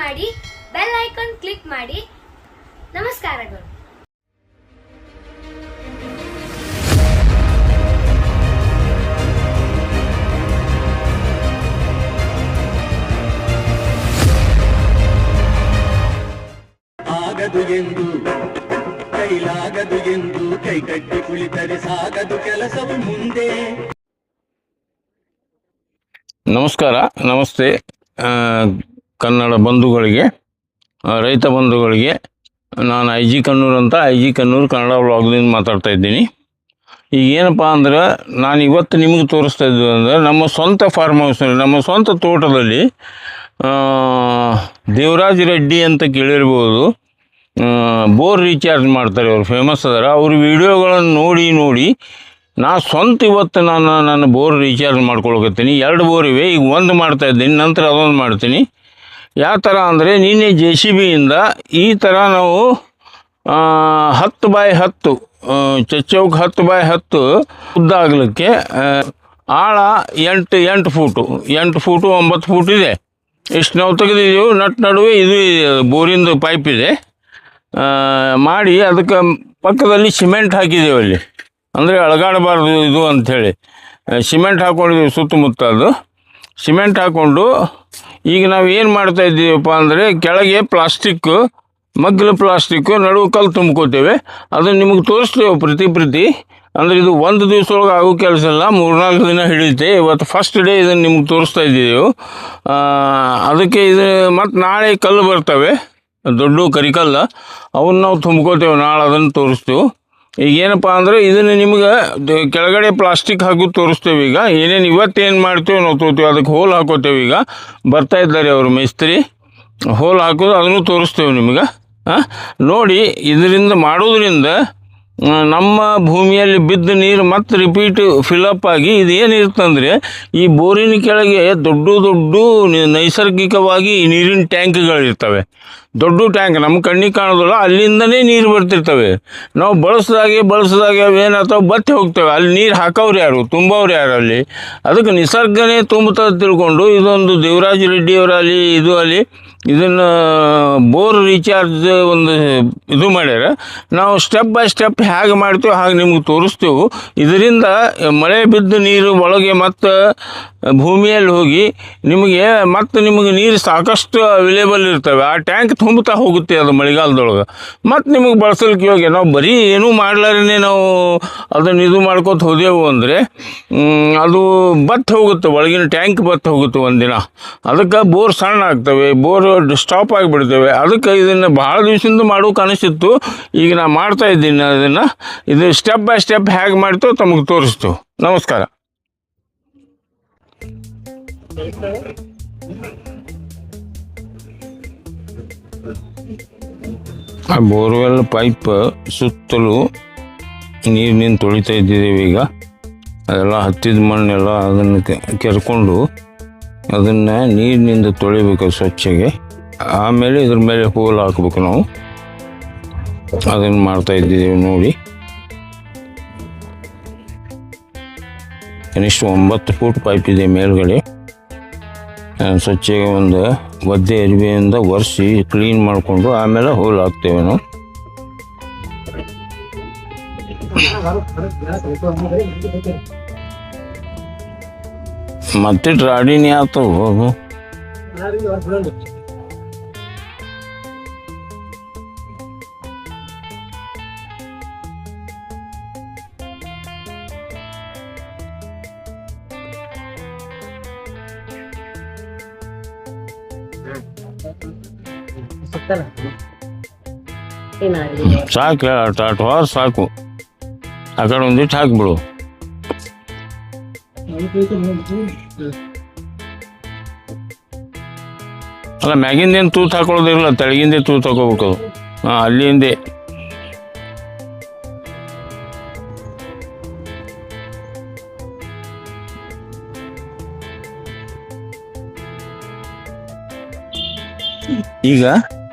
ಮಾಡಿ, bell icon click ಮಾಡಿ. ನಮಸ್ಕಾರಗಳು. ಆಗದು ಎಂದು ಕೈಲಾಗದು ಎಂದು ಕೈಕಟ್ಟಿ ಕುಳಿತರೆ ಸಾಗದು ಕೆಲಸವು ಮುಂದೆ. ನಮಸ್ಕಾರ, ನಮಸ್ತೆ ಕನ್ನಡ ಬಂಧುಗಳಿಗೆ, ರೈತ ಬಂಧುಗಳಿಗೆ. ನಾನು ಐ ಜಿ ಕನ್ನೂರು ಅಂತ, ಐ ಜಿ ಕನ್ನೂರು ಕನ್ನಡ ವ್ಲಾಗ್ದಿಂದ ಮಾತಾಡ್ತಾ ಇದ್ದೀನಿ. ಈಗ ಏನಪ್ಪ ಅಂದ್ರೆ, ನಾನು ಇವತ್ತು ನಿಮಗೆ ತೋರಿಸ್ತಾ ಇದ್ದು ಅಂದರೆ ನಮ್ಮ ಸ್ವಂತ ಫಾರ್ಮ್ ಹೌಸ್ನಲ್ಲಿ, ನಮ್ಮ ಸ್ವಂತ ತೋಟದಲ್ಲಿ ದೇವರಾಜ್ ರೆಡ್ಡಿ ಅಂತ ಕೇಳಿರ್ಬೋದು, ಬೋರ್ ರೀಚಾರ್ಜ್ ಮಾಡ್ತಾರೆ. ಅವರು ಫೇಮಸ್ ಅದಾರ. ಅವ್ರ ವಿಡಿಯೋಗಳನ್ನು ನೋಡಿ ನಾ ಸ್ವಂತ ಇವತ್ತು ನಾನು ಬೋರ್ ರೀಚಾರ್ಜ್ ಮಾಡ್ಕೊಳಕತ್ತೀನಿ. 2 ಬೋರ್ ಇವೆ. ಈಗ ಒಂದು ಮಾಡ್ತಾಯಿದ್ದೀನಿ, ನಂತರ ಅದೊಂದು ಮಾಡ್ತೀನಿ. ಯಾವ ಥರ ಅಂದರೆ, ನಿನ್ನೆ JCBಯಿಂದ ಈ ಥರ ನಾವು 10x10 ಚಚ್ಚೌಕ್ 10x10 ಉದ್ದ ಆಗಲಿಕ್ಕೆ ಆಳ 8 ಫೂಟು 9 ಫೂಟ್ ಇದೆ. ಇಷ್ಟು ನಾವು ತೆಗೆದಿದ್ದೀವಿ. ನಡುವೆ ಇದು ಬೋರಿಂದ ಪೈಪ್ ಇದೆ ಮಾಡಿ, ಅದಕ್ಕೆ ಪಕ್ಕದಲ್ಲಿ ಸಿಮೆಂಟ್ ಹಾಕಿದ್ದೇವೆ. ಅಲ್ಲಿ ಅಂದರೆ ಅಳಗಾಡಬಾರ್ದು ಇದು ಅಂಥೇಳಿ ಸಿಮೆಂಟ್ ಹಾಕ್ಕೊಂಡಿದ್ದೀವಿ ಸುತ್ತಮುತ್ತ. ಅದು ಸಿಮೆಂಟ್ ಹಾಕ್ಕೊಂಡು ಈಗ ನಾವು ಏನು ಮಾಡ್ತಾಯಿದ್ದೀವಪ್ಪ ಅಂದರೆ, ಕೆಳಗೆ ಪ್ಲಾಸ್ಟಿಕ್ಕು, ಮಗ್ಗಲು ಪ್ಲಾಸ್ಟಿಕ್ಕು, ನಡುವೆ ಕಲ್ಲು ತುಂಬ್ಕೋತೇವೆ. ಅದನ್ನು ನಿಮಗೆ ತೋರಿಸ್ತೇವೆ ಪ್ರತಿ ಅಂದರೆ ಇದು ಒಂದು ದಿವಸ ಒಳಗೆ ಆಗೋ ಕೆಲಸ ಇಲ್ಲ, 3-4 ದಿನ ಹಿಡಿಯುತ್ತೆ. ಇವತ್ತು ಫಸ್ಟ್ ಡೇ ಇದನ್ನು ನಿಮ್ಗೆ ತೋರಿಸ್ತಾ ಇದ್ದೀವಿ. ಅದಕ್ಕೆ ಇದು ಮತ್ತು ನಾಳೆ ಕಲ್ಲು ಬರ್ತವೆ, ದೊಡ್ಡ ಕರಿಕಲ್ಲ, ಅವನ್ನ ನಾವು ತುಂಬ್ಕೋತೇವೆ. ನಾಳೆ ಅದನ್ನು ತೋರಿಸ್ತೇವೆ. ಈಗ ಏನಪ್ಪ ಅಂದರೆ, ಇದನ್ನು ನಿಮ್ಗೆ ಕೆಳಗಡೆ ಪ್ಲಾಸ್ಟಿಕ್ ಹಾಕೋದು ತೋರಿಸ್ತೇವೆ. ಈಗ ಏನೇನು ಇವತ್ತೇನು ಮಾಡ್ತೇವೆ ನಾವು ತೋತೀವಿ, ಅದಕ್ಕೆ ಹೋಲ್ ಹಾಕೋತೇವೆ. ಈಗ ಬರ್ತಾ ಇದ್ದಾರೆ ಅವರು ಮೇಸ್ತ್ರಿ, ಹೋಲ್ ಹಾಕೋದು ಅದನ್ನು ತೋರಿಸ್ತೇವೆ ನಿಮ್ಗೆ. ನೋಡಿ, ಇದರಿಂದ ಮಾಡೋದ್ರಿಂದ ನಮ್ಮ ಭೂಮಿಯಲ್ಲಿ ಬಿದ್ದ ನೀರು ಮತ್ತೆ ರಿಪೀಟ್ ಫಿಲಪ್ ಆಗಿ ಇದೇನಿರ್ತಂದರೆ, ಈ ಬೋರಿನ ಕೆಳಗೆ ದೊಡ್ಡ ನೈಸರ್ಗಿಕವಾಗಿ ನೀರಿನ ಟ್ಯಾಂಕ್ಗಳಿರ್ತವೆ. ದೊಡ್ಡ ಟ್ಯಾಂಕ್ ನಮ್ಮ ಕಣ್ಣಿಗೆ ಕಾಣೋದಿಲ್ಲ, ಅಲ್ಲಿಂದನೇ ನೀರು ಬರ್ತಿರ್ತವೆ. ನಾವು ಬಳಸಿದಾಗೆ ಅವೇನಾಗ್ತವೆ, ಬತ್ತಿ ಹೋಗ್ತವೆ. ಅಲ್ಲಿ ನೀರು ಹಾಕೋರು ಯಾರು, ತುಂಬೋರು ಯಾರು ಅಲ್ಲಿ? ಅದಕ್ಕೆ ನಿಸರ್ಗನೇ ತುಂಬುತ್ತದೆ ತಿಳ್ಕೊಂಡು ಇದೊಂದು ದೇವರಾಜ್ ರೆಡ್ಡಿಯವರಲ್ಲಿ ಇದು ಅಲ್ಲಿ ಇದನ್ನು ಬೋರ್ ರೀಚಾರ್ಜ್ ಒಂದು ಇದು ಮಾಡ್ಯಾರ. ನಾವು ಸ್ಟೆಪ್ ಬೈ ಸ್ಟೆಪ್ ಹೇಗೆ ಮಾಡ್ತೇವೆ ಹಾಗೆ ನಿಮ್ಗೆ ತೋರಿಸ್ತೇವೆ. ಇದರಿಂದ ಮಳೆ ಬಿದ್ದ ನೀರು ಒಳಗೆ ಮತ್ತು ಭೂಮಿಯಲ್ಲಿ ಹೋಗಿ ನಿಮಗೆ ನೀರು ಸಾಕಷ್ಟು ಅವೈಲೇಬಲ್ ಇರ್ತವೆ. ಆ ಟ್ಯಾಂಕ್ ತುಂಬುತ್ತಾ ಹೋಗುತ್ತೆ ಅದು ಮಳೆಗಾಲದೊಳಗೆ. ಮತ್ತು ನಿಮಗೆ ಬಳಸಲಿಕ್ಕೆ ಇವಾಗ ನಾವು ಬರೀ ಏನೂ ಮಾಡ್ಲಾರೇ ನಾವು ಅದನ್ನು ಇದು ಮಾಡ್ಕೊತ ಹೋದೆವು ಅಂದರೆ ಅದು ಬತ್ತು ಹೋಗುತ್ತೆ, ಒಳಗಿನ ಟ್ಯಾಂಕ್ ಬತ್ತು ಹೋಗುತ್ತೆ ಒಂದಿನ. ಅದಕ್ಕೆ ಬೋರ್ ಸಣ್ಣ ಆಗ್ತವೆ, ಬೋರ್ ಸ್ಟಾಪ್ ಆಗಿಬಿಡ್ತೇವೆ. ಅದಕ್ಕೆ ಇದನ್ನು ಭಾಳ ದಿವಸದಿಂದ ಮಾಡೋಕೆ ಅನಿಸಿತ್ತು. ಈಗ ನಾನು ಮಾಡ್ತಾ ಇದ್ದೀನಿ ಅದನ್ನು. ಇದು ಸ್ಟೆಪ್ ಬೈ ಸ್ಟೆಪ್ ಹೇಗೆ ಮಾಡ್ತೇವೆ ತಮಗೆ ತೋರಿಸ್ತೇವೆ. ನಮಸ್ಕಾರ. ಆ ಬೋರ್ವೆಲ್ ಪೈಪ್ ಸುತ್ತಲೂ ನೀರಿನಿಂದ ತೊಳಿತಾ ಇದ್ದೀವಿ. ಈಗ ಅದೆಲ್ಲ ಹತ್ತಿದ ಮಣ್ಣೆಲ್ಲ ಅದನ್ನು ಕೆರ್ಕೊಂಡು ಅದನ್ನು ನೀರಿನಿಂದ ತೊಳಿಬೇಕು ಸ್ವಚ್ಛಗೆ. ಆಮೇಲೆ ಇದ್ರ ಮೇಲೆ ಹೋಲ್ ಹಾಕ್ಬೇಕು ನಾವು. ಅದನ್ನು ಮಾಡ್ತಾ ಇದ್ದೀವಿ ನೋಡಿ. ಕನಿಷ್ಠ 9 ಫೂಟ್ ಪೈಪ್ ಇದೆ ಮೇಲ್ಗಡೆ. ಸ್ವಚ್ಛಗೆ ಒಂದು ಒದ್ದೆ ಅರಿವೆಯಿಂದ ಒರೆಸಿ ಕ್ಲೀನ್ ಮಾಡಿಕೊಂಡು ಆಮೇಲೆ ಹೋಲ್ ಹಾಕ್ತೇವೆ ನಾವು. ಮತ್ತೆ ರಾಡಿನೇ ಆಗ್ತವೆ ಅದು. ಸಾಕು, 8 hours ಸಾಕು. ಆ ಕಡೆ ಒಂದಿಟ್ಟು ಹಾಕ್ಬಿಡು. ಅಲ್ಲ, ಮ್ಯಾಗಿಂದೇನು ತೂತು ಹಾಕೊಳ್ಳೋದಿರಲ್ಲ, ತೆಳಗಿಂದೇ ತೂತು ಹಾಕೋಬೇಕು. ಅಲ್ಲಿಂದೇ ಈಗ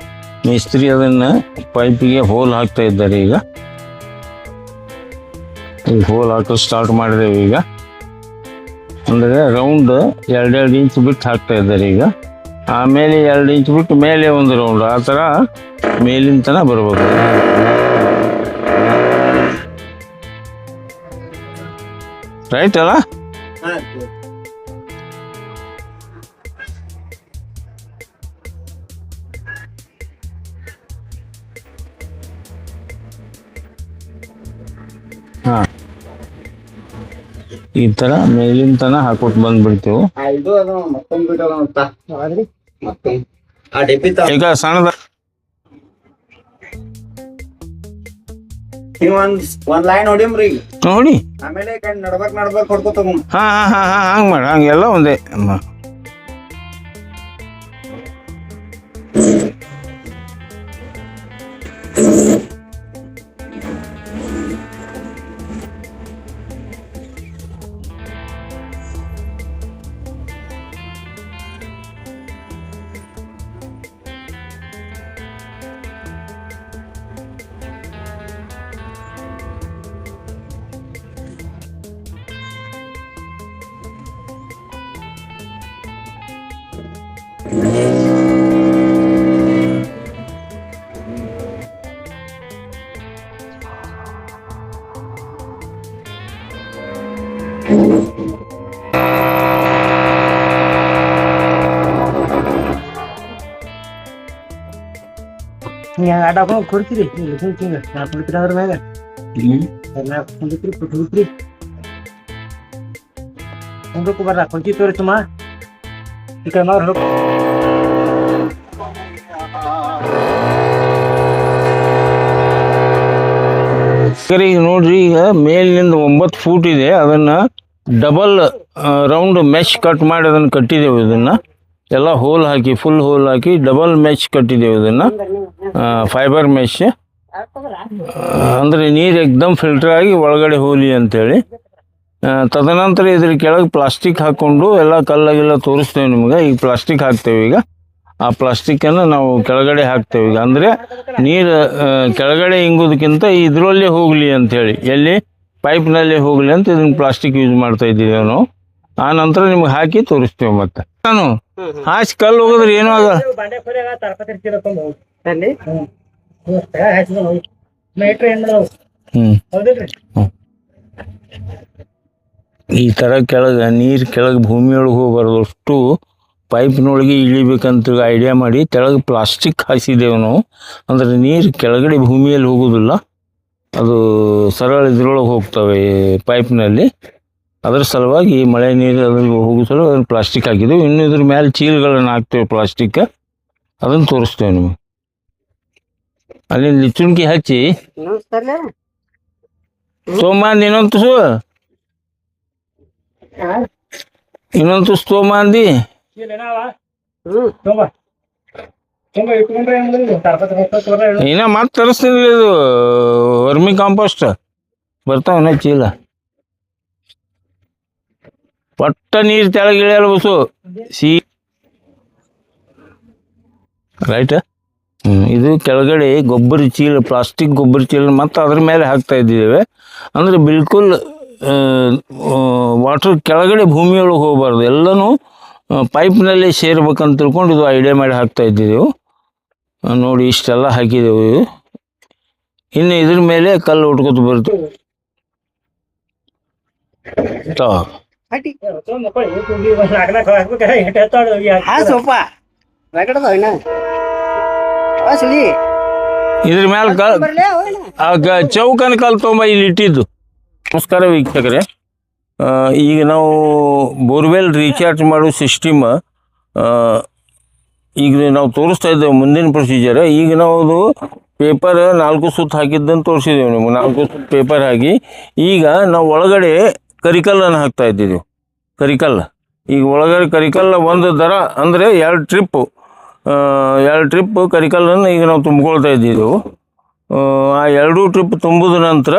ಮೇಸ್ತ್ರಿ ಅದನ್ನು ಪೈಪಿಗೆ ಹೋಲ್ ಹಾಕ್ತಾ ಇದ್ದಾರೆ. ಈಗ ಹೋಲ್ ಹಾಕೋ ಸ್ಟಾರ್ಟ್ ಮಾಡಿದ್ದೇವೆ. ಈಗ ಅಂದರೆ ರೌಂಡ್ 2-2 ಇಂಚ್ ಬಿಟ್ಟು ಹಾಕ್ತಾ ಇದ್ದಾರೆ. ಈಗ ಆಮೇಲೆ 2 ಇಂಚ್ ಬಿಟ್ಟು ಮೇಲೆ ಒಂದು ರೌಂಡ್, ಆ ಥರ ಮೇಲಿನ ತನಕ ಬರ್ಬೇಕು. ರೈಟ್ ಅಲ್ಲ? ಹಾಂ, ಈ ಥರ ಮೇಲಿನ ತನಕ ಹಾಕೊಟ್ಟು ಬಂದ್ಬಿಡ್ತೇವೆ. ಈಗ ಸಣ್ಣದ ಒಂದ್ ಲೈನ್ ಹೊಡಿಮ್ರಿ ನೋಡಿ. ಆಮೇಲೆ ನಡ್ಬೇಕ್ ಹೊಡ್ಕೋತ ಹಾಂ ಹಾಂ ಹಾಂ ಹಾಂ ಹಂಗೆ ಮಾಡಿ, ಹಂಗೆಲ್ಲ ಒಂದೇ. ಆಟ ಹಾಕೊಂಡು ಕೊಡ್ತೀರಿ ಹಿಂಗ ನಾ ಕುಡ್ತೀರಿ ಅದ್ರ ಮ್ಯಾಗ ನಾ ಕುಡಿತ್ರಿ ಮುಂದಕ್ಕೂ ಬರ್ರ ಕೊಂಚಿ ತೋರಿಸಮ್ಮ ಈ ಕಡೆ ಮಾವ್ರ ಈಗ ನೋಡ್ರಿ, ಈಗ ಮೇಲಿನಿಂದ 9 ಫೂಟ್ ಇದೆ, ಅದನ್ನು ಡಬಲ್ ರೌಂಡ್ ಮೆಶ್ ಕಟ್ ಮಾಡಿ ಅದನ್ನು ಕಟ್ಟಿದ್ದೇವೆ. ಇದನ್ನು ಎಲ್ಲ ಹೋಲ್ ಹಾಕಿ, ಫುಲ್ ಹೋಲ್ ಹಾಕಿ ಡಬಲ್ ಮೆಶ್ ಕಟ್ಟಿದ್ದೇವೆ. ಇದನ್ನು ಫೈಬರ್ ಮೆಶ್, ಅಂದರೆ ನೀರು ಎಕ್ದಮ್ ಫಿಲ್ಟರ್ ಆಗಿ ಒಳಗಡೆ ಹೋಲಿ ಅಂಥೇಳಿ. ತದನಂತರ ಇದ್ರ ಕೆಳಗೆ ಪ್ಲಾಸ್ಟಿಕ್ ಹಾಕ್ಕೊಂಡು ಎಲ್ಲ ಕಲ್ಲಾಗೆಲ್ಲ ತೋರಿಸ್ತೇವೆ ನಿಮ್ಗೆ. ಈಗ ಪ್ಲಾಸ್ಟಿಕ್ ಹಾಕ್ತೇವೆ. ಈಗ ಆ ಪ್ಲಾಸ್ಟಿಕ್ಕನ್ನು ನಾವು ಕೆಳಗಡೆ ಹಾಕ್ತೇವೆ. ಈಗ ಅಂದರೆ ನೀರು ಕೆಳಗಡೆ ಹಿಂಗೋದಕ್ಕಿಂತ ಇದರಲ್ಲೇ ಹೋಗಲಿ ಅಂಥೇಳಿ, ಎಲ್ಲಿ ಪೈಪ್ನಲ್ಲೇ ಹೋಗಲಿ ಅಂತ ಇದನ್ನು ಪ್ಲಾಸ್ಟಿಕ್ ಯೂಸ್ ಮಾಡ್ತಾ ಇದ್ದೀವಿ ನಾವು. ಆ ನಂತರ ನಿಮ್ಗೆ ಹಾಕಿ ತೋರಿಸ್ತೇವೆ. ಮತ್ತೆ ನಾನು ಹಾಸಿ ಕಲ್ಲು ಹೋಗಿದ್ರೆ ಏನೂ ಆಗಲ್ಲ. ಈ ಥರ ಕೆಳಗೆ ನೀರು ಕೆಳಗೆ ಭೂಮಿಯೊಳಗೆ ಹೋಗಬಾರ್ದು, ಅಷ್ಟು ಪೈಪ್ನೊಳಗೆ ಇಳಿಬೇಕಂತ ಐಡಿಯಾ ಮಾಡಿ ಕೆಳಗೆ ಪ್ಲಾಸ್ಟಿಕ್ ಹಾಸಿದ್ದೇವೆ ನಾವು. ಅಂದರೆ ನೀರು ಕೆಳಗಡೆ ಭೂಮಿಯಲ್ಲಿ ಹೋಗೋದಿಲ್ಲ, ಅದು ಸರಳ ಇದ್ರೊಳಗೆ ಹೋಗ್ತವೆ ಪೈಪ್ನಲ್ಲಿ. ಅದರ ಸಲುವಾಗಿ ಮಳೆ ನೀರು ಅದ್ರಿಗೆ ಹೋಗೋ ಸಲ ಅದನ್ನು ಪ್ಲಾಸ್ಟಿಕ್ ಹಾಕಿದ್ದೆವು. ಇನ್ನು ಇದ್ರ ಮೇಲೆ ಚೀಲಗಳನ್ನು ಹಾಕ್ತೇವೆ ಪ್ಲಾಸ್ಟಿಕ್, ಅದನ್ನು ತೋರಿಸ್ತೇವೆ ನಿಮಗೆ. ಅಲ್ಲಿ ಲಿಚುಣ್ಕಿ ಹಚ್ಚಿ ತೊಗೊಂಬಂದು ಇನ್ನೊಂದು ತುಸು ತೊಗೊಂಬಂದು ಇನ್ನ ಮತ್ತೆ ತರಿಸ್ತೀನಿ. ಇದು ವರ್ಮಿ ಕಾಂಪೋಸ್ಟ್ ಬರ್ತಾವ ಚೀಲ. ಪಟ್ಟ ನೀರು ತೆಳಗೆ ಇಳಿಯಲ್ಲ ಬಸ್ಸು ರೈಟ್. ಇದು ಕೆಳಗಡೆ ಗೊಬ್ಬರ ಚೀಲ, ಪ್ಲಾಸ್ಟಿಕ್ ಗೊಬ್ಬರ ಚೀಲ ಮತ್ತು ಅದ್ರ ಮೇಲೆ ಹಾಕ್ತಾ ಇದ್ದೇವೆ. ಅಂದರೆ ಬಿಲ್ಕುಲ್ ವಾಟರ್ ಕೆಳಗಡೆ ಭೂಮಿಯೊಳಗೆ ಹೋಗಬಾರ್ದು, ಎಲ್ಲನೂ ಪೈಪ್ನಲ್ಲೇ ಸೇರ್ಬೇಕಂತ ತಿಳ್ಕೊಂಡು ಇದು ಐಡಿಯಾ ಮಾಡಿ ಹಾಕ್ತಾ ಇದ್ದಿದ್ದೆವು. ನೋಡಿ ಇಷ್ಟೆಲ್ಲ ಹಾಕಿದೆವು. ಇನ್ನು ಇದ್ರ ಮೇಲೆ ಕಲ್ಲು ಉಟ್ಕೊತ ಬರ್ತೀವಿ. ಇದ್ರ ಮೇಲೆ ಚೌಕನ ಕಲ್ಲು ತೊಗೊಂಬ ಇಲ್ಲಿ ಇಟ್ಟಿದ್ದು. ನಮಸ್ಕಾರ ವೀಕ್ಷಕರೇ, ಈಗ ನಾವು ಬೋರ್ವೆಲ್ ರೀಚಾರ್ಜ್ ಮಾಡೋ ಸಿಸ್ಟಮ್ ಈಗ ನಾವು ತೋರಿಸ್ತಾ ಇದ್ದೇವೆ ಮುಂದಿನ ಪ್ರೊಸೀಜರ್. ಈಗ ನಾವು ಅದು ಪೇಪರ್ 4 ಸುತ್ತು ಹಾಕಿದ್ದನ್ನು ತೋರಿಸಿದ್ದೇವೆ ನಿಮ್ಗೆ. 4 ಸುತ್ತು ಪೇಪರ್ ಹಾಕಿ ಈಗ ನಾವು ಒಳಗಡೆ ಕರಿಕಲ್ಲನ್ನು ಹಾಕ್ತಾ ಇದ್ದಿದ್ದೆವು. ಕರಿಕಲ್ಲು ಈಗ ಒಳಗಡೆ ಕರಿಕಲ್ಲ ಒಂದು ದರ ಅಂದರೆ 2 ಟ್ರಿಪ್ ಕರಿಕಲ್ಲನ್ನು ಈಗ ನಾವು ತುಂಬ್ಕೊಳ್ತಾ ಇದ್ದಿದ್ದೆವು. ಆ 2 ಟ್ರಿಪ್ ತುಂಬಿದ ನಂತರ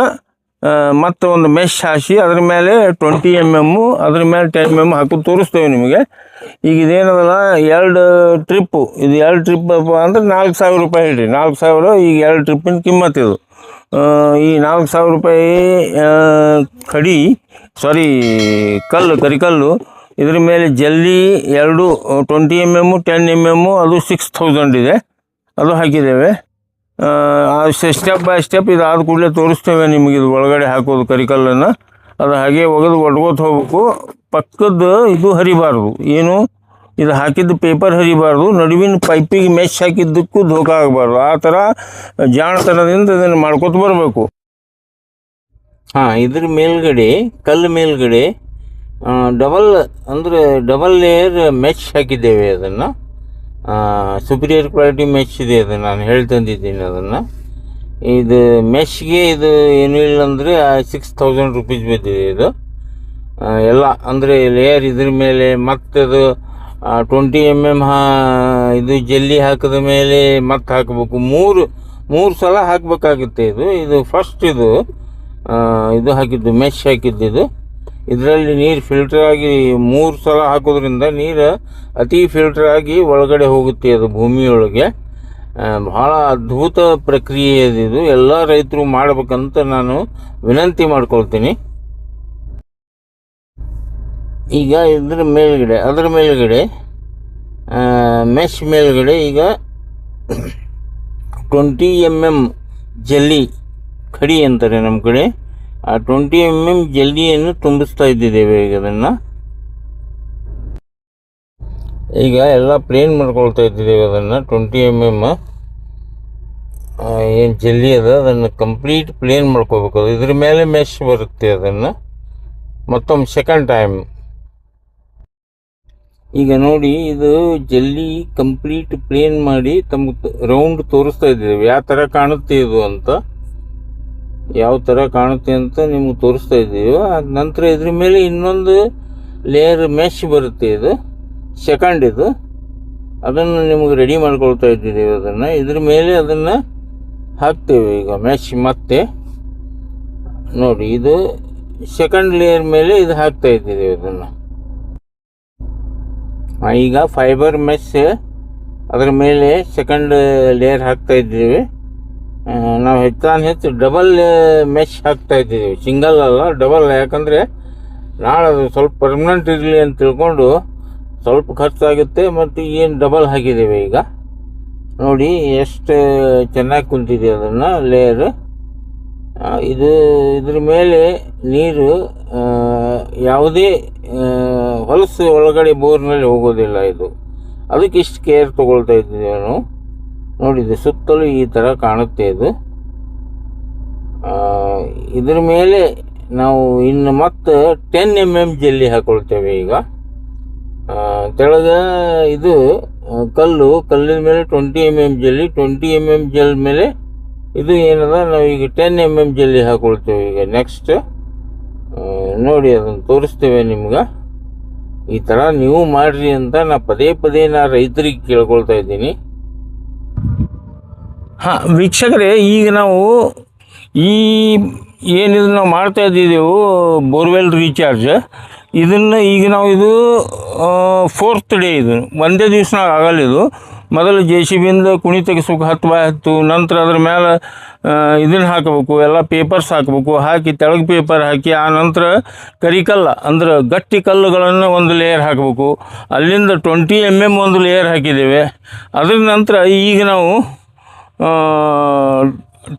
ಮತ್ತು ಒಂದು ಮೆಶ್ ಹಾಕಿ ಅದ್ರ ಮೇಲೆ 20 mm ಅದ್ರ ಮೇಲೆ 10 mm ಹಾಕೋದು ತೋರಿಸ್ತೇವೆ ನಿಮಗೆ. ಈಗ ಇದೇನದಲ್ಲ 2 ಟ್ರಿಪ್ಪು, ಇದು 2 ಟ್ರಿಪ್ ಅಂದರೆ 4,000 ರೂಪಾಯಿ ಹೇಳ್ರಿ. 4,000 ಈಗ 2 ಟ್ರಿಪ್ಪಿನ ಕಿಮ್ಮತ್ತು ಇದು. ಈ 4,000 ರೂಪಾಯಿ ಕರಿಕಲ್ಲು ಇದ್ರ ಮೇಲೆ ಜಲ್ಲಿ 2 20 mm 10 mm ಅದು 6000 ಇದೆ, ಅದು ಹಾಕಿದ್ದೇವೆ. ಸ್ಟೆಪ್ ಬೈ ಸ್ಟೆಪ್ ಇದಾದ ಕೂಡಲೇ ತೋರಿಸ್ತೇವೆ ನಿಮಗೆ. ಇದು ಒಳಗಡೆ ಹಾಕೋದು ಕರಿಕಲ್ಲನ್ನು, ಅದು ಹಾಗೆ ಒಗೆದು ಒಡ್ಕೋತ ಹೋಗ್ಬೇಕು. ಪಕ್ಕದ ಇದು ಹರಿಬಾರ್ದು, ಏನು ಇದು ಹಾಕಿದ್ದು ಪೇಪರ್ ಹರಿಬಾರ್ದು, ನಡುವಿನ ಪೈಪಿಗೆ ಮೆಶ್ ಹಾಕಿದ್ದಕ್ಕೂ ಧೋಕಾ ಆಗಬಾರ್ದು. ಆ ಥರ ಜಾಣತನದಿಂದ ಇದನ್ನು ಮಾಡ್ಕೊತ ಬರಬೇಕು. ಹಾಂ, ಇದ್ರ ಮೇಲ್ಗಡೆ ಕಲ್ಲು ಮೇಲ್ಗಡೆ ಡಬಲ್ ಲೇಯರ್ ಮೆಶ್ ಹಾಕಿದ್ದೇವೆ. ಅದನ್ನು ಸುಪೀರಿಯರ್ ಕ್ವಾಲಿಟಿ ಮೆಶ್ ಇದೆ, ಅದು ನಾನು ಹೇಳ್ತಂದಿದ್ದೀನಿ. ಅದನ್ನು ಇದು ಮೆಶ್ಗೆ ಇದು ಏನೂ ಇಲ್ಲ ಅಂದರೆ 6000 ರೂಪೀಸ್ ಬಿದ್ದಿದೆ ಇದು ಎಲ್ಲ. ಅಂದರೆ ಲೇಯರ್ ಇದ್ರ ಮೇಲೆ ಮತ್ತು ಅದು 20 mm ಇದು ಜಲ್ಲಿ ಹಾಕಿದ ಮೇಲೆ ಮತ್ತೆ ಹಾಕಬೇಕು. ಮೂರು ಸಲ ಹಾಕಬೇಕಾಗುತ್ತೆ. ಇದು ಫಸ್ಟ್ ಇದು ಹಾಕಿದ್ದು ಮೆಶ್ ಹಾಕಿದ್ದು. ಇದರಲ್ಲಿ ನೀರು ಫಿಲ್ಟರ್ ಆಗಿ 3 ಸಲ ಹಾಕೋದ್ರಿಂದ ನೀರು ಅತಿ ಫಿಲ್ಟರ್ ಆಗಿ ಒಳಗಡೆ ಹೋಗುತ್ತೆ, ಅದು ಭೂಮಿಯೊಳಗೆ. ಭಾಳ ಅದ್ಭುತ ಪ್ರಕ್ರಿಯೆ ಇದು. ಎಲ್ಲ ರೈತರು ಮಾಡಬೇಕಂತ ನಾನು ವಿನಂತಿ ಮಾಡ್ಕೊಳ್ತೀನಿ. ಈಗ ಅದರ ಮೇಲ್ಗಡೆ ಮೆಶ್ ಮೇಲ್ಗಡೆ ಈಗ 20 mm ಜಲ್ಲಿ ಕಡಿ ಅಂತಾರೆ ನಮ್ಮ ಕಡೆ. ಆ 20 mm ಜಲ್ಲಿಯನ್ನು ತುಂಬಿಸ್ತಾ ಇದ್ದಿದ್ದೇವೆ. ಈಗ ಅದನ್ನು ಈಗ ಎಲ್ಲ ಪ್ಲೇನ್ ಮಾಡ್ಕೊಳ್ತಾ ಇದ್ದಿದ್ದೇವೆ. ಅದನ್ನು 20 mm ಏನು ಜಲ್ಲಿ ಅದ ಅದನ್ನು ಕಂಪ್ಲೀಟ್ ಪ್ಲೇನ್ ಮಾಡ್ಕೋಬೇಕು. ಅದು ಇದ್ರ ಮೇಲೆ ಮೆಶ್ ಬರುತ್ತೆ. ಅದನ್ನು ಮತ್ತೊಮ್ಮೆ ಸೆಕೆಂಡ್ ಟೈಮ್ ಈಗ ನೋಡಿ, ಇದು ಜಲ್ಲಿ ಕಂಪ್ಲೀಟ್ ಪ್ಲೇನ್ ಮಾಡಿ ತಮಗೆ ರೌಂಡ್ ತೋರಿಸ್ತಾ ಇದ್ದೇವೆ. ಯಾವ ಥರ ಕಾಣುತ್ತೆ ಇದು ಅಂತ, ಯಾವ ಥರ ಕಾಣುತ್ತೆ ಅಂತ ನಿಮ್ಗೆ ತೋರಿಸ್ತಾ ಇದ್ದೀವಿ. ಅದ ನಂತರ ಇದ್ರ ಮೇಲೆ ಇನ್ನೊಂದು ಲೇಯರ್ ಮೆಶ್ ಬರುತ್ತೆ, ಇದು ಸೆಕೆಂಡ್. ಇದು ಅದನ್ನು ನಿಮಗೆ ರೆಡಿ ಮಾಡ್ಕೊಳ್ತಾ ಇದ್ದೀವಿ. ಅದನ್ನು ಇದ್ರ ಮೇಲೆ ಅದನ್ನು ಹಾಕ್ತೇವೆ ಈಗ ಮೆಶ್. ಮತ್ತೆ ನೋಡಿ, ಇದು ಸೆಕೆಂಡ್ ಲೇಯರ್ ಮೇಲೆ ಇದು ಹಾಕ್ತಾ ಇದ್ದೀವಿ. ಅದನ್ನು ಈಗ ಫೈಬರ್ ಮೆಶ್ ಅದರ ಮೇಲೆ ಸೆಕೆಂಡ್ ಲೇಯರ್ ಹಾಕ್ತಾ ಇದ್ದೀವಿ. ನಾವು ಹೆಚ್ಚು ಡಬಲ್ ಮೆಶ್ ಹಾಕ್ತಾ ಇದ್ದೀವಿ, ಸಿಂಗಲ್ ಅಲ್ಲ, ಡಬಲ್. ಯಾಕಂದರೆ ನಾಳೆ ಅದು ಸ್ವಲ್ಪ ಪರ್ಮನೆಂಟ್ ಇರಲಿ ಅಂತ ತಿಳ್ಕೊಂಡು ಸ್ವಲ್ಪ ಖರ್ಚಾಗುತ್ತೆ. ಮತ್ತು ಏನು ಡಬಲ್ ಹಾಕಿದ್ದೇವೆ. ಈಗ ನೋಡಿ ಎಷ್ಟು ಚೆನ್ನಾಗಿ ಕುಂತಿದೆ ಅದನ್ನು ಲೇಯರ್. ಇದ್ರ ಮೇಲೆ ನೀರು ಯಾವುದೇ ಹೊಲಸು ಒಳಗಡೆ ಬೋರ್ನಲ್ಲಿ ಹೋಗೋದಿಲ್ಲ. ಅದಕ್ಕೆ ಇಷ್ಟು ಕೇರ್ ತೊಗೊಳ್ತಾ ಇದ್ದೀವಿ ನಾವು. ನೋಡಿದೆ ಸುತ್ತಲೂ ಈ ಥರ ಕಾಣುತ್ತೆ ಇದು. ಇದ್ರ ಮೇಲೆ ನಾವು ಇನ್ನು ಮತ್ತೆ 10 mm ಜಲ್ಲಿ ಹಾಕೊಳ್ತೇವೆ. ಈಗ ಕೆಳಗೆ ಇದು ಕಲ್ಲಿನ ಮೇಲೆ 20 mm ಜಲ್ಲಿ, 20 mm ಜಲ್ ಮೇಲೆ ಇದು ಏನದ ನಾವು ಈಗ 10 mm ಜಲ್ಲಿ ಹಾಕೊಳ್ತೇವೆ. ಈಗ ನೆಕ್ಸ್ಟ್ ನೋಡಿ, ಅದನ್ನು ತೋರಿಸ್ತೇವೆ ನಿಮ್ಗೆ. ಈ ಥರ ನೀವು ಮಾಡಿರಿ ಅಂತ ಪದೇ ರೈತರಿಗೆ ಕೇಳ್ಕೊಳ್ತಾ ಇದ್ದೀನಿ. ಹಾಂ ವೀಕ್ಷಕರೇ, ಈಗ ನಾವು ಏನಿದು ನಾವು ಮಾಡ್ತಾ ಇದ್ದಿದ್ದೆವು ಬೋರ್ವೆಲ್ ರೀಚಾರ್ಜ್, ಇದನ್ನು ಈಗ ನಾವು ಇದು 4th ಡೇ. ಇದು ಒಂದೇ ದಿವ್ಸನಾಗ ಆಗಲ್ಲ. ಇದು ಮೊದಲು JCBಯಿಂದ ಕುಣಿ ತೆಗಿಸ್ಬೇಕು 10x10. ನಂತರ ಅದ್ರ ಮೇಲೆ ಇದನ್ನು ಹಾಕಬೇಕು, ಎಲ್ಲ ಪೇಪರ್ಸ್ ಹಾಕಬೇಕು. ಹಾಕಿ ತೆಳಗೆ ಪೇಪರ್ ಹಾಕಿ ಆ ನಂತರ ಕರಿಕಲ್ಲ ಅಂದ್ರೆ ಗಟ್ಟಿ ಕಲ್ಲುಗಳನ್ನು ಒಂದು ಲೇಯರ್ ಹಾಕಬೇಕು. ಅಲ್ಲಿಂದ 20 mm ಒಂದು ಲೇಯರ್ ಹಾಕಿದ್ದೇವೆ. ಅದ್ರ ನಂತರ ಈಗ ನಾವು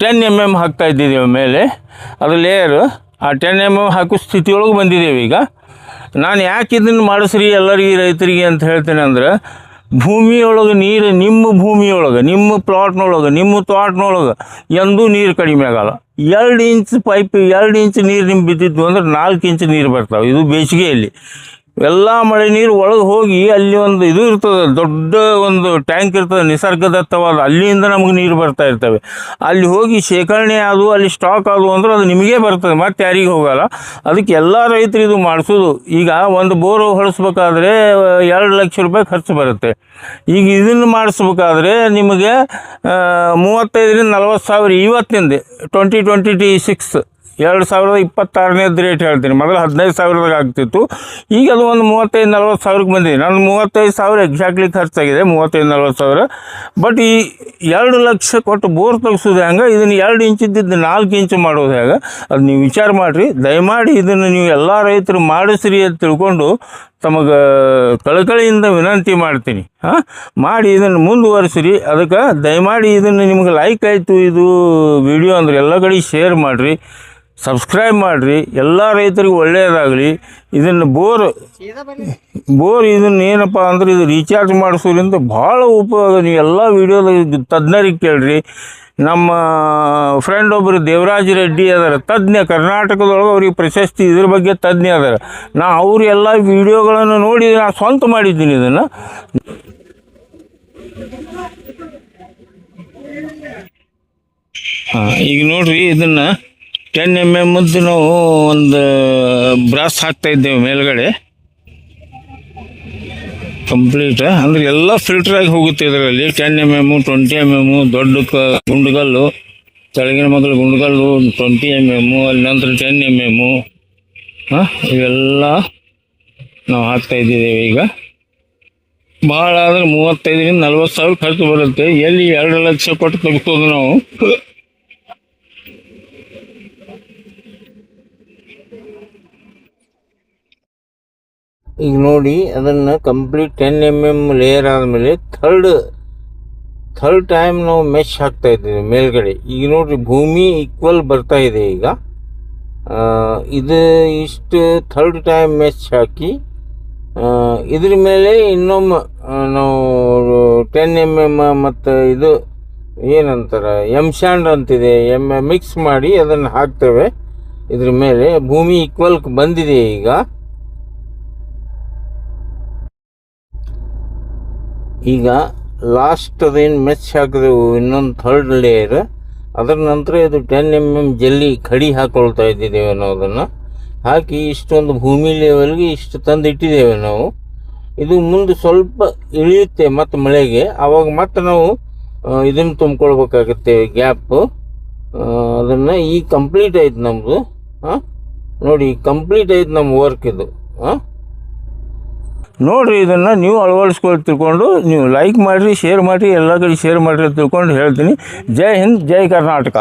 10 mm ಹಾಕ್ತಾ ಇದ್ದಿದ್ದೇವೆ ಮೇಲೆ. ಅದು ಲೇಯರ್ ಆ 10 mm ಹಾಕೋ ಸ್ಥಿತಿಯೊಳಗೆ ಬಂದಿದ್ದೇವೆ. ಈಗ ನಾನು ಯಾಕೆ ಇದನ್ನು ಮಾಡಿಸ್ರಿ ಎಲ್ಲರಿಗೆ ರೈತರಿಗೆ ಅಂತ ಹೇಳ್ತೇನೆ ಅಂದರೆ, ಭೂಮಿಯೊಳಗೆ ನೀರು, ನಿಮ್ಮ ಭೂಮಿಯೊಳಗೆ, ನಿಮ್ಮ ಪ್ಲಾಟ್ನೊಳಗೆ, ನಿಮ್ಮ ತೋಟನೊಳಗೆ ಎಂದೂ ನೀರು ಕಡಿಮೆ ಆಗಲ್ಲ. 2 ಇಂಚ್ ಪೈಪ್, 2 ಇಂಚ್ ನೀರು ನಿಮ್ಗೆ ಬಿದ್ದಿದ್ದು ಅಂದ್ರೆ 4 ಇಂಚ್ ನೀರು ಬರ್ತಾವೆ. ಇದು ಬೇಸಿಗೆಯಲ್ಲಿ ಎಲ್ಲ ಮಳೆ ನೀರು ಒಳಗೆ ಹೋಗಿ ಅಲ್ಲಿ ಒಂದು ಇದು ಇರ್ತದೆ, ದೊಡ್ಡ ಒಂದು ಟ್ಯಾಂಕ್ ಇರ್ತದೆ, ನಿಸರ್ಗದತ್ತವಾದ, ಅಲ್ಲಿಂದ ನಮಗೆ ನೀರು ಬರ್ತಾ ಇರ್ತವೆ. ಅಲ್ಲಿ ಹೋಗಿ ಶೇಖರಣೆ ಆದವು, ಅಲ್ಲಿ ಸ್ಟಾಕ್ ಆದವು ಅಂದ್ರೆ ಅದು ನಿಮಗೇ ಬರ್ತದೆ, ಮತ್ತೆ ಯಾರಿಗೆ ಹೋಗಲ್ಲ. ಅದಕ್ಕೆ ಎಲ್ಲ ರೈತರು ಇದು ಮಾಡಿಸೋದು. ಈಗ ಒಂದು ಬೋರು ಹೊಳಿಸ್ಬೇಕಾದ್ರೆ 2 ಲಕ್ಷ ರೂಪಾಯಿ ಖರ್ಚು ಬರುತ್ತೆ. ಈಗ ಇದನ್ನು ಮಾಡಿಸ್ಬೇಕಾದ್ರೆ ನಿಮಗೆ 35,000 ರಿಂದ 40,000 ಇವತ್ತಿಂದ 2026 2026ನೇದು ರೇಟ್ ಹೇಳ್ತೀನಿ. ಮೊದಲು 15,000ದಾಗ ಆಗ್ತಿತ್ತು, ಈಗ ಅದು ಒಂದು 35-40 ಸಾವಿರಕ್ಕೆ ಬಂದಿದೆ. ನಾನು 35,000 ಎಕ್ಸಾಕ್ಟ್ಲಿ ಖರ್ಚಾಗಿದೆ, 35-40 ಸಾವಿರ. ಬಟ್ ಈ 2 ಲಕ್ಷ ಕೊಟ್ಟು ಬೋರ್ ತೆಗೆಸೋದು ಹೆಂಗೆ, ಇದನ್ನು 2 ಇಂಚಿದ್ದು 4 ಇಂಚು ಮಾಡೋದು ಹೇಗೆ, ಅದು ನೀವು ವಿಚಾರ ಮಾಡಿರಿ. ದಯಮಾಡಿ ಇದನ್ನು ನೀವು ಎಲ್ಲ ರೈತರು ಮಾಡಿಸ್ರಿ ಅಂತ ತಿಳ್ಕೊಂಡು ತಮಗೆ ಕಳಕಳಿಯಿಂದ ವಿನಂತಿ ಮಾಡ್ತೀನಿ. ಮಾಡಿ ಇದನ್ನು ಮುಂದುವರಿಸ್ರಿ. ಅದಕ್ಕೆ ದಯಮಾಡಿ ಇದನ್ನು ನಿಮ್ಗೆ ಲೈಕ್ ಆಯಿತು ಇದು ವಿಡಿಯೋ ಅಂದರೆ ಎಲ್ಲ ಕಡೆ ಶೇರ್ ಮಾಡಿರಿ, ಸಬ್ಸ್ಕ್ರೈಬ್ ಮಾಡಿರಿ. ಎಲ್ಲ ರೈತರಿಗೂ ಒಳ್ಳೆಯದಾಗಲಿ. ಇದನ್ನು ಬೋರ್ ಇದನ್ನು ಏನಪ್ಪ ಅಂದ್ರೆ ಇದು ರೀಚಾರ್ಜ್ ಮಾಡಿಸೋದ್ರಿಂದ ಭಾಳ ಉಪಯೋಗ. ನೀವು ಎಲ್ಲ ವಿಡಿಯೋದಾಗ ತಜ್ಞರಿಗೆ ಕೇಳ್ರಿ. ನಮ್ಮ ಫ್ರೆಂಡ್ ಒಬ್ಬರು ದೇವರಾಜ್ ರೆಡ್ಡಿ ಅದಾರ, ತಜ್ಞ, ಕರ್ನಾಟಕದೊಳಗೆ ಅವ್ರಿಗೆ ಪ್ರಶಸ್ತಿ ಇದ್ರ ಬಗ್ಗೆ ತಜ್ಞ ಅದಾರ. ನಾ ಅವ್ರ ಎಲ್ಲ ವಿಡಿಯೋಗಳನ್ನು ನೋಡಿ ನಾನು ಸ್ವಂತ ಮಾಡಿದ್ದೀನಿ ಇದನ್ನು. ಈಗ ನೋಡ್ರಿ, ಇದನ್ನು 10 mm ನಾವು ಒಂದು ಬ್ರಾಸ್ ಹಾಕ್ತಾಯಿದ್ದೇವೆ ಮೇಲ್ಗಡೆ ಕಂಪ್ಲೀಟ್. ಅಂದರೆ ಎಲ್ಲ ಫಿಲ್ಟ್ರಾಗಿ ಹೋಗುತ್ತೆ ಇದರಲ್ಲಿ. 10 mm, 20 mm, ದೊಡ್ಡ ಗುಂಡುಗಲ್ಲು, ಕೆಳಗಿನ ಮಗಳು ಗುಂಡುಗಲ್ಲು 20 mm, ಅಲ್ಲಿ ನಂತರ 10 mm ಇವೆಲ್ಲ ನಾವು ಹಾಕ್ತಾಯಿದ್ದೀವಿ. ಈಗ ಭಾಳ ಆದರೆ 35,000-40 ಸಾವಿರ ಖರ್ಚು ಬರುತ್ತೆ. ಎಲ್ಲಿ 2 ಲಕ್ಷ ಕೊಟ್ಟು ತೆಗೆಸೋದು ನಾವು. ಈಗ ನೋಡಿ, ಅದನ್ನು ಕಂಪ್ಲೀಟ್ 10 mm ಲೇಯರ್ ಆದಮೇಲೆ ಥರ್ಡ್ ಟೈಮ್ ನಾವು ಮೆಶ್ ಹಾಕ್ತಾಯಿದ್ದೀವಿ ಮೇಲ್ಗಡೆ. ಈಗ ನೋಡಿರಿ, ಭೂಮಿ ಈಕ್ವಲ್ ಬರ್ತಾ ಇದೆ. ಈಗ ಇದು ಇಷ್ಟು ಥರ್ಡ್ ಟೈಮ್ ಮೆಶ್ ಹಾಕಿ ಇದ್ರ ಮೇಲೆ ಇನ್ನೊಮ್ಮೆ ನಾವು 10 mm ಮತ್ತು ಇದು ಏನಂತಾರೆ ಎಮ್ಶಾಂಡ್ ಅಂತಿದೆ, ಮಿಕ್ಸ್ ಮಾಡಿ ಅದನ್ನು ಹಾಕ್ತೇವೆ ಇದ್ರ ಮೇಲೆ. ಭೂಮಿ ಈಕ್ವಲ್ ಬಂದಿದೆ. ಈಗ ಲಾಸ್ಟ್ ಅದೇನು ಮೆಚ್ ಹಾಕಿದೆವು, ಇನ್ನೊಂದು ಥರ್ಡ್ ಲೇಯರ್. ಅದರ ನಂತರ ಇದು 10 mm ಜಲ್ಲಿ ಕಡಿ ಹಾಕ್ಕೊಳ್ತಾ ಇದ್ದಿದ್ದೇವೆ ನಾವು. ಅದನ್ನು ಹಾಕಿ ಇಷ್ಟೊಂದು ಭೂಮಿ ಲೆವೆಲ್ಗೆ ಇಷ್ಟು ತಂದು ಇಟ್ಟಿದ್ದೇವೆ ನಾವು. ಇದು ಮುಂದೆ ಸ್ವಲ್ಪ ಇಳಿಯುತ್ತೆ ಮತ್ತು ಮಳೆಗೆ, ಆವಾಗ ಮತ್ತೆ ನಾವು ಇದನ್ನು ತುಂಬ್ಕೊಳ್ಬೇಕಾಗತ್ತೆ ಗ್ಯಾಪು. ಅದನ್ನು ಈಗ ಕಂಪ್ಲೀಟ್ ಆಯ್ತು ನಮ್ಮದು. ನೋಡಿ, ಕಂಪ್ಲೀಟ್ ಆಯ್ತು ನಮ್ಮ ವರ್ಕ್ ಇದು. ನೋಡಿರಿ, ಇದನ್ನು ನೀವು ಅಳವಡಿಸ್ಕೊಂಡು ತಿಳ್ಕೊಂಡು ನೀವು ಲೈಕ್ ಮಾಡಿರಿ, ಶೇರ್ ಮಾಡಿರಿ, ಎಲ್ಲ ಕಡೆ ಶೇರ್ ಮಾಡಿರಿ ಅಂತ ತಿಳ್ಕೊಂಡು ಹೇಳ್ತೀನಿ. ಜೈ ಹಿಂದ್, ಜೈ ಕರ್ನಾಟಕ.